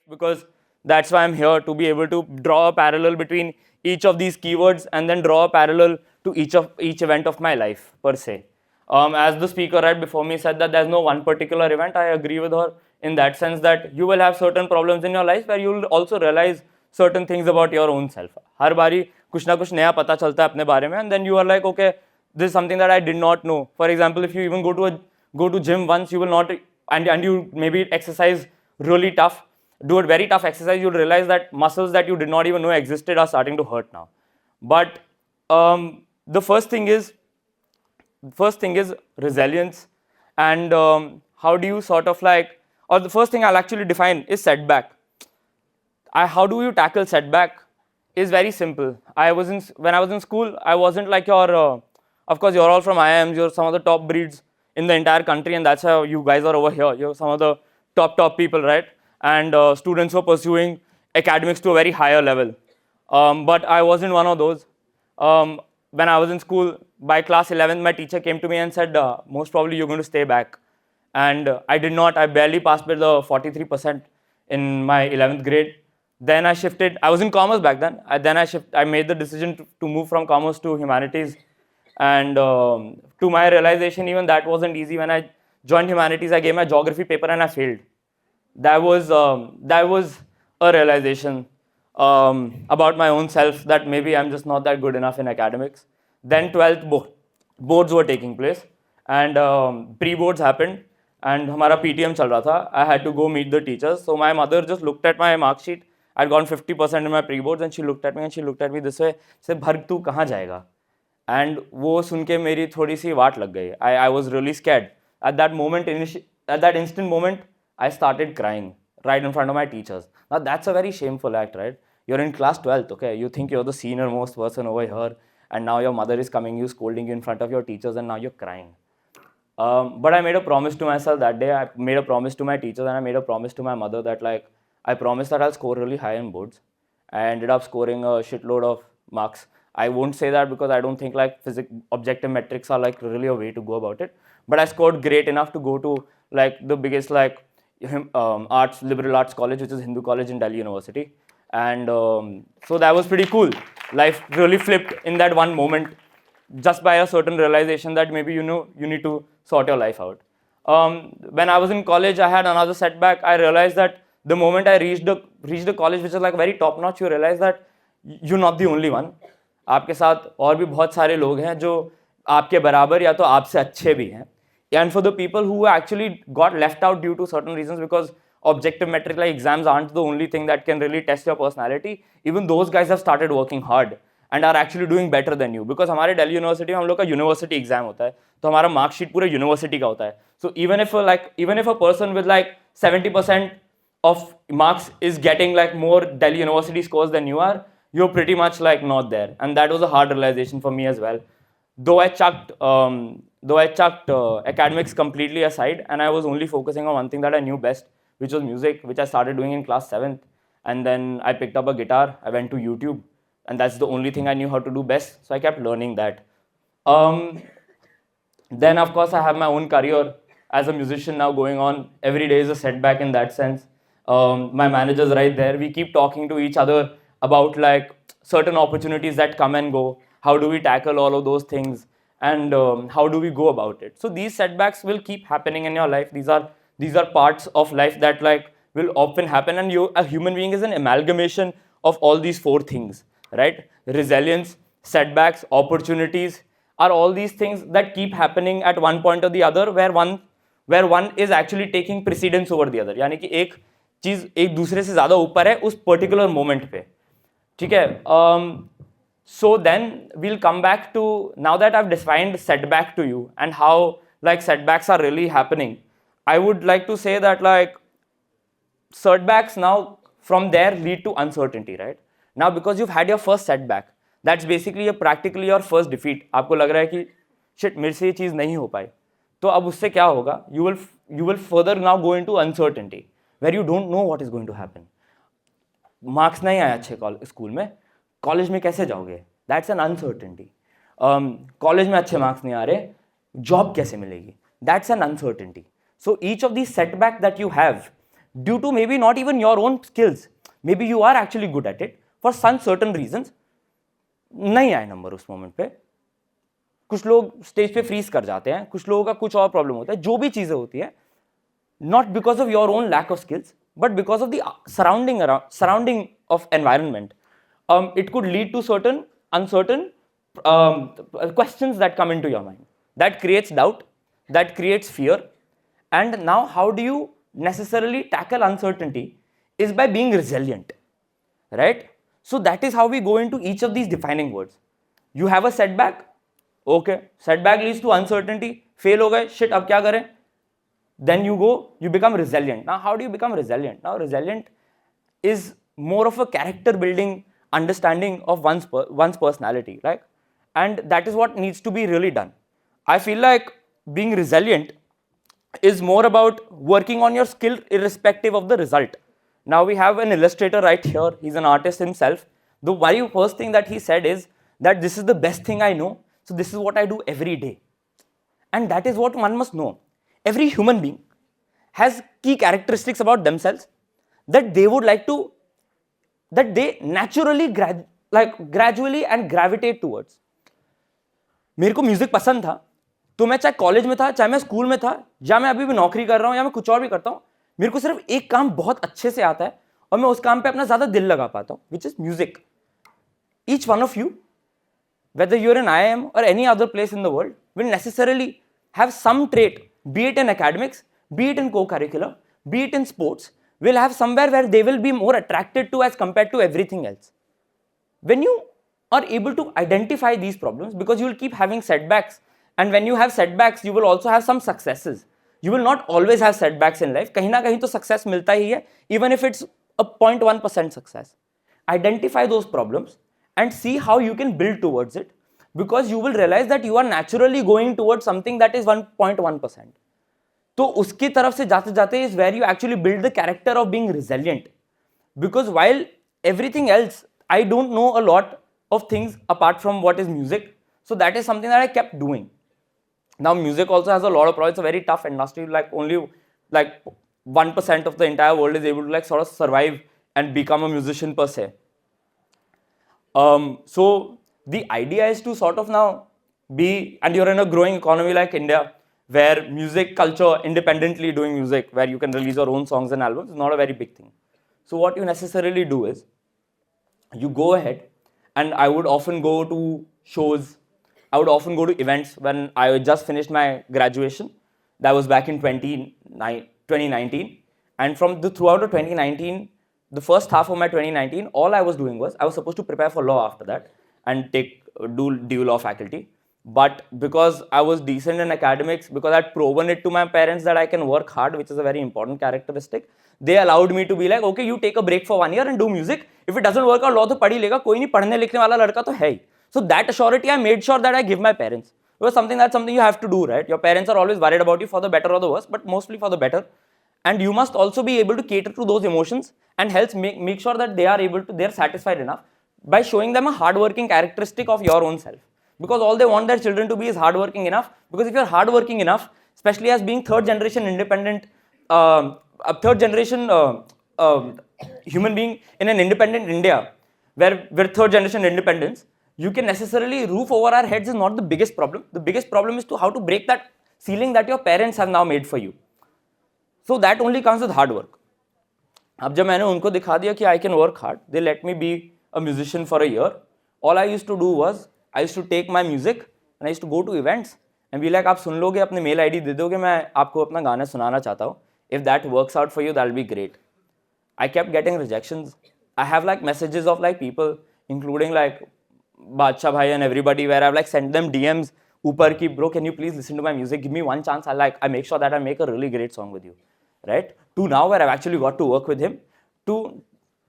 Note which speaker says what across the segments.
Speaker 1: because that's why I'm here, to be able to draw a parallel between each of these keywords and then draw a parallel to each event of my life per se. As the speaker right before me said that there's no one particular event, I agree with her in that sense that you will have certain problems in your life where you will also realize certain things about your own self. हर बारी कुछ ना कुछ नया पता चलता है अपने बारे में, and then you are like, okay, this is something that I did not know. For example, if you even go to gym once, you will not, and you maybe exercise really tough, do a very tough exercise, you'll realize that muscles that you did not even know existed are starting to hurt now. But the first thing is resilience, and how do you sort of like, or the first thing I'll actually define is setback. How do you tackle setback is very simple. When I was in school, I wasn't like your, of course you're all from IIMs, you're some of the top breeds in the entire country, and that's how you guys are over here. You're some of the top people, right? And students were pursuing academics to a very higher level. But I wasn't one of those. When I was in school, by class 11, my teacher came to me and said, most probably you're going to stay back. And I did not. I barely passed with the 43% in my 11th grade. Then I shifted. I was in commerce back then. I made the decision to move from commerce to humanities. And to my realization, even that wasn't easy. When I joined humanities, I gave my geography paper and I failed. That was a realization about my own self, that maybe I'm just not that good enough in academics. Then 12th boards were taking place, and pre-boards happened, and हमारा PTM चल रहा था. I had to go meet the teachers. So my mother just looked at my mark sheet. I'd gotten 50% in my pre-boards, and she looked at me this way, said, "Bharg, तू कहाँ जाएगा?" And वो सुन के मेरी थोड़ी सी वाट लग गई. I was really scared. At that instant moment, I started crying right in front of my teachers. Now that's a very shameful act, right? You're in class 12th, okay? You think you're the senior most person over here, and now your mother is scolding you in front of your teachers, and now you're crying. But I made a promise to myself that day. I made a promise to my teachers, and I made a promise to my mother that, like, I promised that I'll score really high in boards. I ended up scoring a shitload of marks. I won't say that because I don't think like objective metrics are like really a way to go about it. But I scored great enough to go to like the biggest like liberal arts college, which is Hindu College in Delhi University. And so that was pretty cool. Life really flipped in that one moment, just by a certain realization that maybe you need to sort your life out. When I was in college, I had another setback. I realized that the moment I reached the college, which is like very top notch, you realize that you're not the only one. आपके साथ और भी बहुत सारे लोग हैं जो आपके बराबर या तो आपसे अच्छे भी हैं. And for the people who actually got left out due to certain reasons, because objective metric like exams aren't the only thing that can really test your personality, even those guys have started working hard and are actually doing better than you. Because हमारे Delhi university में हम लोग का university exam होता है, तो हमारा marksheet पूरे यूनिवर्सिटी का होता है. So even if a person with like 70% of marks is getting like more Delhi University scores than you are, you're pretty much like not there. And that was a hard realization for me as well. Though I chucked academics completely aside, and I was only focusing on one thing that I knew best, which was music, which I started doing in class 7th. And then I picked up a guitar, I went to YouTube, and that's the only thing I knew how to do best. So I kept learning that. Then of course I have my own career as a musician now going on. Every day is a setback in that sense. My manager's right there. We keep talking to each other about like certain opportunities that come and go. How do we tackle all of those things, and how do we go about it? So these setbacks will keep happening in your life. These are parts of life that like will often happen, and a human being is an amalgamation of all these 4 things, right? Resilience, setbacks, opportunities are all these things that keep happening at one point or the other, where one is actually taking precedence over the other. यानी कि एक चीज एक दूसरे से ज्यादा ऊपर है उस पर्टिकुलर मोमेंट पे, ठीक है? So then we'll come back to, now that I've defined setback to you and how like setbacks are really happening, I would like to say that like setbacks now from there lead to uncertainty, right? Now because you've had your first setback, that's basically practically your first defeat. आपको लग रहा है कि shit मेरे से ये चीज नहीं हो पाई, तो अब उससे क्या होगा? You will further now go into uncertainty where you don't know what is going to happen. Marks नहीं आए अच्छे स्कूल में, कॉलेज में कैसे जाओगे? That's an uncertainty. कॉलेज में अच्छे मार्क्स नहीं आ रहे, जॉब कैसे मिलेगी? That's an uncertainty. So each of the setback that you have due to maybe not even your own skills. Maybe you are actually good at it. For some certain reasons, नहीं आए number उस moment पे. कुछ लोग stage पे freeze कर जाते हैं, कुछ लोगों का कुछ और प्रॉब्लम होता है, जो भी चीजें होती है, not because of your own lack of skills, but because of the surrounding of environment. It could lead to certain uncertain questions that come into your mind. That creates doubt, that creates fear. And now how do you necessarily tackle uncertainty is by being resilient, right? So that is how we go into each of these defining words. You have a setback, okay, setback leads to uncertainty, fail ho gaye, shit, ab kya kare? Then you become resilient. Now how do you become resilient? Now resilient is more of a character building understanding of one's personality, right? And that is what needs to be really done. I feel like being resilient is more about working on your skill irrespective of the result. Now we have an illustrator right here, he's an artist himself. The very first thing that he said is that this is the best thing I know, so this is what I do every day. And that is what one must know. Every human being has key characteristics about themselves that they would like to, that they naturally gradually and gravitate towards. मेरे को music पसंद था, तो मैं चाहे college में था, चाहे मैं स्कूल में था, या मैं अभी भी नौकरी कर रहा हूं, या मैं कुछ और भी करता हूं, मेरे को सिर्फ एक काम बहुत अच्छे से आता है और मैं उस काम पे अपना ज्यादा दिल लगा पाता हूं, which is music. Each one of you, whether you're in IIM or any other place in the world, will necessarily have some trait, be it in academics, be it in co-curricular, be it in sports, will have somewhere where they will be more attracted to as compared to everything else. When you are able to identify these problems, because you will keep having setbacks, and when you have setbacks, you will also have some successes. You will not always have setbacks in life. कहीं ना कहीं तो success मिलता ही है, even if it's a 0.1% success. Identify those problems and see how you can build towards it, because you will realize that you are naturally going towards something that is 1.1%. तो उसकी तरफ से जाते जाते is where you actually build the character of being resilient. Because while everything else, I don't know a lot of things apart from what is music. So that is something that I kept doing. Now music also has a lot of problems. It's a very tough industry. Like only like 1% of the entire world is able to like sort of survive and become a musician per se. So the idea is to sort of now be, and you're in a growing economy like India, where music culture, independently doing music, where you can release your own songs and albums, is not a very big thing. So what you necessarily do is, you go ahead, and I would often go to shows, I would often go to events. When I just finished my graduation, that was back in 2019, and from throughout of 2019, the first half of my 2019, all I was doing was, I was supposed to prepare for law after that, and do law faculty. But because I was decent in academics, because I'd proven it to my parents that I can work hard, which is a very important characteristic, they allowed me to be like, okay, you take a break for 1 year and do music. If it doesn't work out, law तो पढ़ ही लेगा, कोई नहीं पढ़ने लिखने वाला लड़का तो है ही. So that surety I made sure that I give my parents. It was something you have to do, right? Your parents are always worried about you for the better or the worse, but mostly for the better. And you must also be able to cater to those emotions and help make sure that they're satisfied enough by showing them a hardworking characteristic of your own self. Because all they want their children to be is hardworking enough. Because if you're hardworking enough, especially as being third generation independent, a third generation human being in an independent India, where we're third generation independence, you can necessarily, roof over our heads is not the biggest problem. The biggest problem is to how to break that ceiling that your parents have now made for you. So that only comes with hard work. अब जब मैंने उनको दिखा दिया कि I can work hard, they let me be a musician for a year. All I used to do was, I used to take my music and I used to go to events and be like, आप सुन लोगे, अपने mail ID दे दोगे, मैं आपको अपना गाना सुनाना चाहता हूँ. If that works out for you, that'll be great. I kept getting rejections. I have like messages of like people, including like Badshah Bhai and everybody, where I've like sent them DMs, ऊपर की, bro, can you please listen to my music? Give me one chance. I make sure that I make a really great song with you, right? To now where I've actually got to work with him, to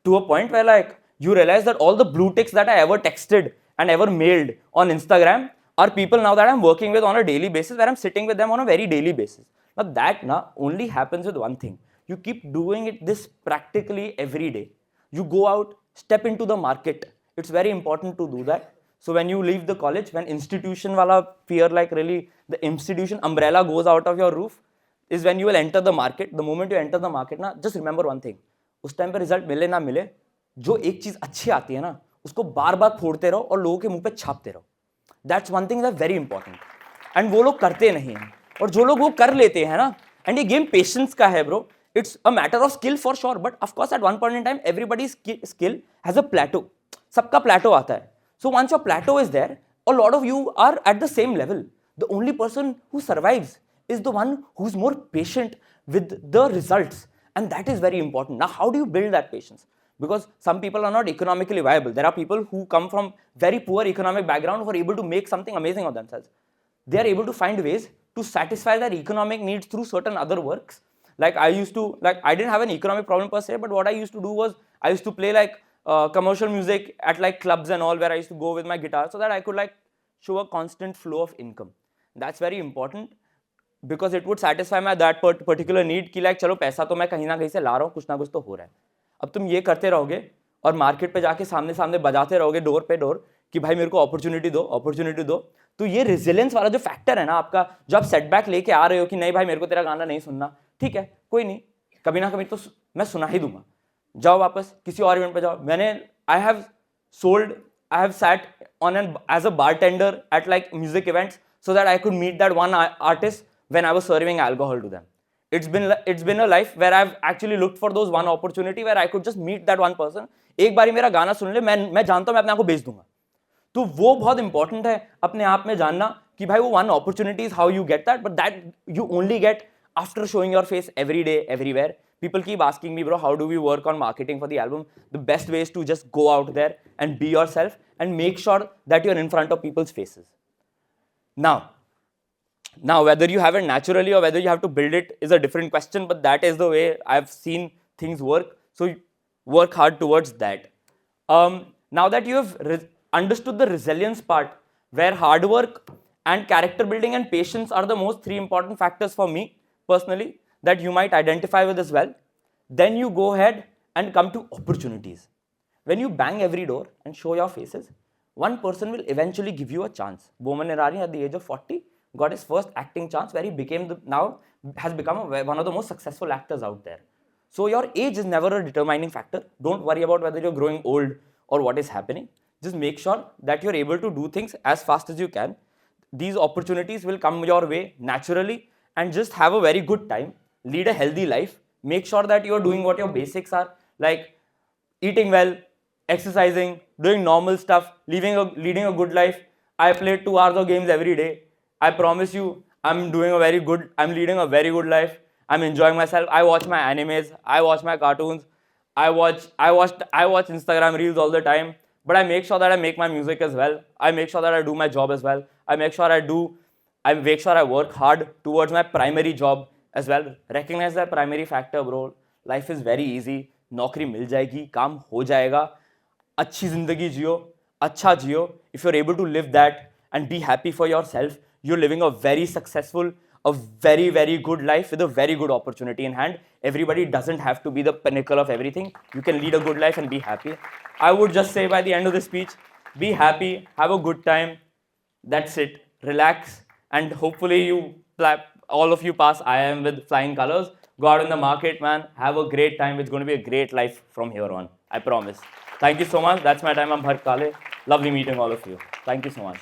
Speaker 1: a point where like you realize that all the blue ticks that I ever texted and ever mailed on Instagram are people now that I'm working with on a daily basis, where I'm sitting with them on a very daily basis. Now that only happens with one thing. You keep doing it this practically every day. You go out, step into the market. It's very important to do that. So when you leave the college, when institution wala fear, like really the institution umbrella goes out of your roof, is when you will enter the market. The moment you enter the market ना, just remember one thing, उस time पे result मिले ना मिले, जो एक चीज अच्छी आती है ना, उसको बार बार फोड़ते रहो और लोगों के मुंह पे छापते रहो. That's one thing that's very important. And वो लोग करते नहीं हैं, और जो लोग वो कर लेते हैं ना, and ये गेम पेशेंस का है bro. It's a matter of skill for sure, but of course at one point in time everybody's skill has a plateau. सबका plateau आता है. So once your plateau is there, a lot of you are at the same level. The only person who survives is the one who's more patient with the results, and that is very important. Now how do you build that patience? Because some people are not economically viable. There are people who come from very poor economic background who are able to make something amazing of themselves. They are able to find ways to satisfy their economic needs through certain other works. Like I didn't have an economic problem per se, but what I used to do was I used to play like commercial music at like clubs and all, where I used to go with my guitar so that I could like show a constant flow of income. That's very important because it would satisfy my that particular need कि like चलो पैसा तो मैं कहीं ना कहीं से ला रहा हूँ, कुछ ना कुछ तो हो रहा है. अब तुम ये करते रहोगे और मार्केट पे जाके सामने सामने बजाते रहोगे डोर पे डोर कि भाई मेरे को अपॉर्चुनिटी दो, तो ये रेजिलियंस वाला जो फैक्टर है ना आपका, जब सेटबैक लेके आ रहे हो कि नहीं भाई मेरे को तेरा गाना नहीं सुनना, ठीक है कोई नहीं, कभी ना कभी तो मैं सुना ही दूंगा, जाओ वापस किसी और इवेंट पे जाओ. I have sat on an as a bartender at like music events so that I could meet that one artist when I was serving alcohol to them. It's been a life where I've actually looked for those one opportunity where I could just meet that one person. एक बारी मेरा गाना सुन ले, मैं जानता हूँ मैं अपने आप को बेच दूंगा. तो वो बहुत इंपॉर्टेंट है अपने आप में जानना कि भाई वो one opportunity is how you get that, but that you only get after showing your face every day, everywhere. People keep asking me, bro, how do we work on marketing for the album? The best way is to just go out there and be yourself and make sure that you're in front of people's faces. Now, whether you have it naturally or whether you have to build it is a different question, but that is the way I've seen things work. So work hard towards that. Now that you have understood the resilience part, where hard work and character building and patience are the most three important factors for me personally that you might identify with as well, then you go ahead and come to opportunities. When you bang every door and show your faces, one person will eventually give you a chance. Bowman Irani at the age of 40 got his first acting chance where he has become one of the most successful actors out there. So your age is never a determining factor. Don't worry about whether you're growing old or what is happening. Just make sure that you're able to do things as fast as you can. These opportunities will come your way naturally, and just have a very good time. Lead a healthy life. Make sure that you're doing what your basics are, like eating well, exercising, doing normal stuff, leading a good life. I play 2 hours of games every day. I promise you, I'm leading a very good life. I'm enjoying myself. I watch my animes, I watch my cartoons, I watch Instagram reels all the time. But I make sure that I make my music as well. I make sure that I do my job as well. I make sure I work hard towards my primary job as well. Recognize that primary factor, bro. Life is very easy. नौकरी मिल जाएगी, काम हो जाएगा, अच्छी जिंदगी जियो, अच्छा जियो. If you're able to live that and be happy for yourself, you're living a very successful, a very, very good life with a very good opportunity in hand. Everybody doesn't have to be the pinnacle of everything. You can lead a good life and be happy. I would just say by the end of the speech, be happy, have a good time. That's it. Relax, and hopefully all of you pass IIM with flying colors. Go out in the market, man. Have a great time. It's going to be a great life from here on. I promise. Thank you so much. That's my time. I'm Bharg Kale. Lovely meeting all of you. Thank you so much.